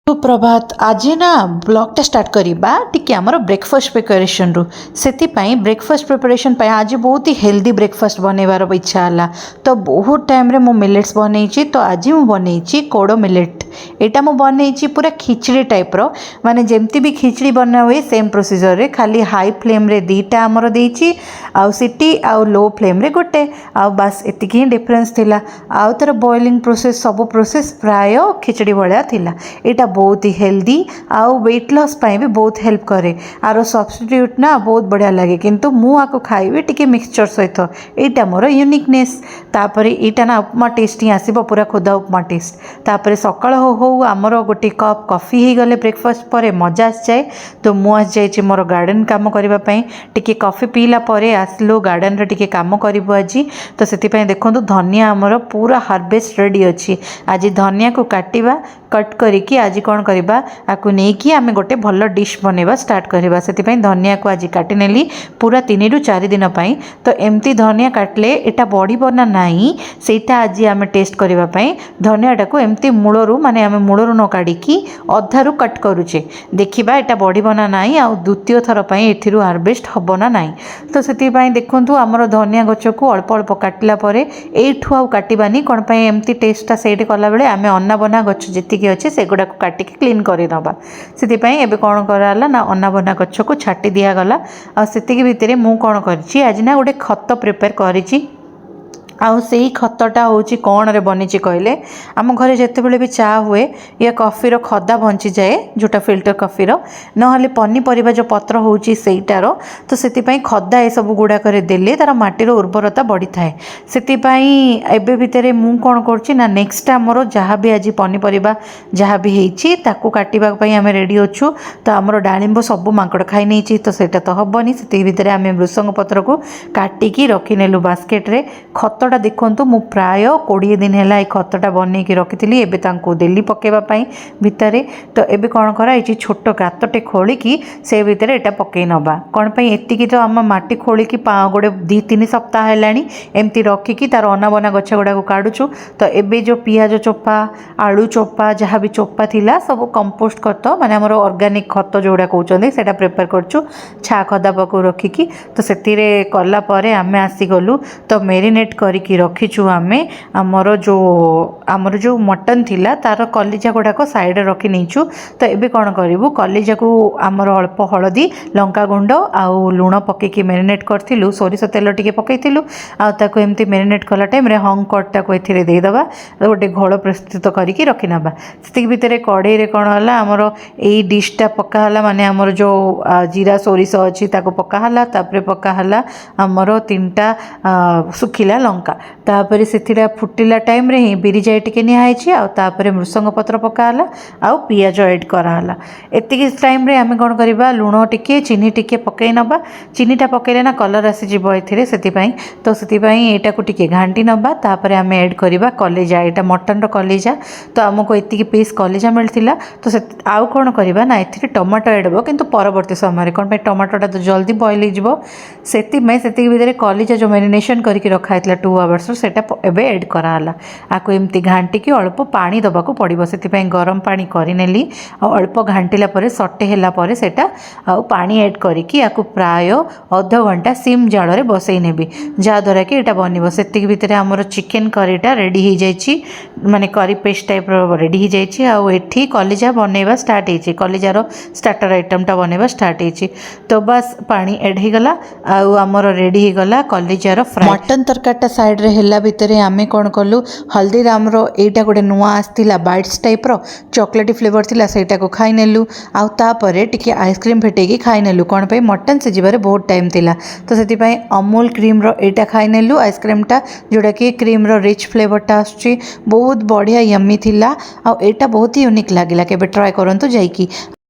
सुप्रभात आज ना ब्लॉगटा स्टार्ट करिबा टिके हमर ब्रेकफास्ट प्रिपरेशन रु सेति पई ब्रेकफास्ट प्रिपरेशन पई आज बहुत ही हेल्दी ब्रेकफास्ट बनेबार इच्छा हला तो बहुत टाइम रे मो मिलेट्स बनेछि तो आज मु बनेछि कोडो मिलेट एटा मु बनेछि पूरा खिचड़ी टाइप रो माने जेमती भी खिचड़ी बना हुए सेम प्रोसीजर रे खाली हाई फ्लेम रे दीटा हमर देछि आउ सिटी आउ लो फ्लेम रे गोटे आउ बस एतिकी ही डिफरेंस थिला आउ तर बॉइलिंग प्रोसेस सब प्रोसेस प्राय खिचड़ी भलिया थिला एटा बहुत ही हेल्दी आउ वेट लॉस पाई भी बहुत हेल्प करे आरो सब्स्टिट्यूट ना बहुत बढ़िया लगे किंतु मु आको खाइबे टिके मिक्सचर सहित एटा मोर यूनिकनेस तापरे एटा ना उपमा टेस्ट ही आसीबो पूरा खुदा उपमा टेस्ट तापरे सकाळ हो हो आमर गोटे कप कॉफी ही गले ब्रेकफास्ट परे मजा आस जाए तो मु आस जाइछि मोर गार्डन काम करबा पई टिके कॉफी पीला परे आसलो गार्डन रे टिके काम करबो आजी तो सेति पई देखंतु धनिया आमर पूरा हार्वेस्ट रेडी अछि आज धनिया को काटिबा कट करिकी आज कौन करबा आकु नेकी आमे गोटे भल डिश बनेबा स्टार्ट करबा सेति पई धनिया को आज काटी नेली पूरा 3 रु 4 दिन पई तो एमती धनिया काटले एटा बॉडी बना नाही सेटा आज आमे टेस्ट करबा पई धनियाटा को एमती मूलरू माने आमे मूलरू न काढिकी अधारु कट करूचे देखिबा एटा बॉडी बना नाही आ द्वितीय थर पई एथिरु हार्वेस्ट हबो ना नाही तो सेति पई देखंतु हमर धनिया गछ को अल्प अल्प काटला परे एठु आ काटिबानी कोन पई एमती टेस्टटा सेट कला बेले आमे अन्ना बना गछ जेति अच्छे से गुड़ा को काटिक क्लीन करदबा से एबे कौन कराला ना अन्ना बना गछ को छाटी दिगला आ से भितर मु कौन कर आज ना गोटे खत प्रिपेयर करी आउ से ही खतटा होची कौन रे बनीची कहले आम घरे जितेबले भी चा हुए या कॉफीर खदा बंची जाए जोटा फिल्टर कॉफीर नहले पनीपरिबा जो पत्र होची सेटार तो सेतिपई खदा ए सब गुड़ाक देले तार माटीर उर्वरता बढ़ी थाए सेतिपई एबे भितरे मु कोन करछि ना नेक्स्ट हमरो जहाँ भी आज पनीपरिबा जहाँ भी हेची ताकू काटिबा पई आमे रेडी अछु तो हमरो डालिंब सब मांकड़ खाई नेची तो सेटा तो हबनी सेति भितरे आमे भृसंग पत्र को काटिकी रखी नेलु बास्केट रे खतटा देखंतु मु प्राय 20 दिन हैला ए खतटा बनै की रखितली एबे तांको देली पकेबा पई भितरे तो एबे कोन करा एची छोटो गातटे खोली की से भितरे एटा पकै नबा कोन पई एतिकी तो हम माटी खोली की गोटे 2-3 सप्ताह हैलानी एमती रखी की तार अना बना गछ गुडा को काडुछु तो एबे जो पियाज चोपा आलू चोपा जहाँ भी चोपा थिला सब कंपोस्ट खत माने हमर ऑर्गेनिक खत जोडा कहउचंदी सेटा प्रिपेयर करछु छा खदा पको रखी की तो सेतिरे कला परे आमे आसी गलु तो मेरिनेट करी की रखीचु आमे आमर जो मटन थिला तार कलिजा गुड़ाक साइड रखी नहींचु तो एबे कौन करूँ कलिजा को आमर अल्प हलदी लंका गुंड आउ लुण पकईकी मेरिनेट करूँ सोरिष तेल टिके पकईलु आउ एमती मेरिनेट कला टाइम रे हंग कटटा को एथिरे देदेबा गोटे घोल प्रस्तुत करके रखी नबा से भितर कड़े रे कौन है आमर यही डिशटा पकाला माने आमर जो जीरा सोरिष अच्छी ताको पकाला तापर पकाला आमर 3टा सुखिला लंका तापर से फुटिला टाइम रे ही बिरी जाए टिके निहाई आ तापर मृसंग पत्र पकाला आउ पियाज ऐड कराला एतिकी टाइम रे आमे कोन करबा लुण टिके चीनी टिके पकई नबा चीनीटा पकईले ना कलर आसी जिवो एथिरे सेतिपई तो सेतिपई एटा को टिके घांटी नबा तापर आमे ऐड करबा कलेजा एटा मटन रो कलेजा तो हमको एतिकी पीस कलेजा मिलथिला तो से आउ कोन करबा ना एथिरे टमाटो ऐड हबो किंतु परवर्ती समय रे कोन पे टमाटोटा तो जल्दी बॉईल हो जिवो सेतिकी भितर कलेजा जो मैरिनेशन करके रखा 2 आवर्स सेटा एबे ऐड कराला आको एमती घांटी की अल्प पानी दबाको पड़िबो सेति गरम पानी करिनेली आ अल्प घांटीला परे सटे हैला परे सेटा आ पानी ऐड करिकी आको प्राय आधा घंटा सिम जाल रे बसई नेबी जा द्वारा कि एटा बनिबो सेति भितर हमर चिकन करीटा रेडी हो जाइछि माने करी पेस्ट टाइप रो रेडी हो जाइछि आ एठी कलिजा बनेबा स्टार्ट हेछि कलिजार स्टार्टर आइटमटा बनेबा स्टार्ट हेछि तो बस पानी ऐड हो गला आ हमर रेडी हो गला कलिजार फ्राई मटन तरकाटा साइड रे हेला भितरे आमे कोन कलु हल्दीराम रो एटा गोटे नुआ आस्तिला बाइट्स टाइप रो चॉकलेटी फ्लेवर थिला सेटा को खाई नेलु आ तापरे टिके आइसक्रीम फेटेकी खाई नेलु कोन पे मटन से जिबारे बहुत टाइम थिला तो सेति पई अमूल क्रीम रो एटा खाई नेलु आइसक्रीमटा जोडा कि क्रीम रो रिच फ्लेवरटा आछी बहुत बढ़िया यम्मी थिला आ एटा बहुत ही यूनिक लागिला केबे ट्राई करंतु जाईकी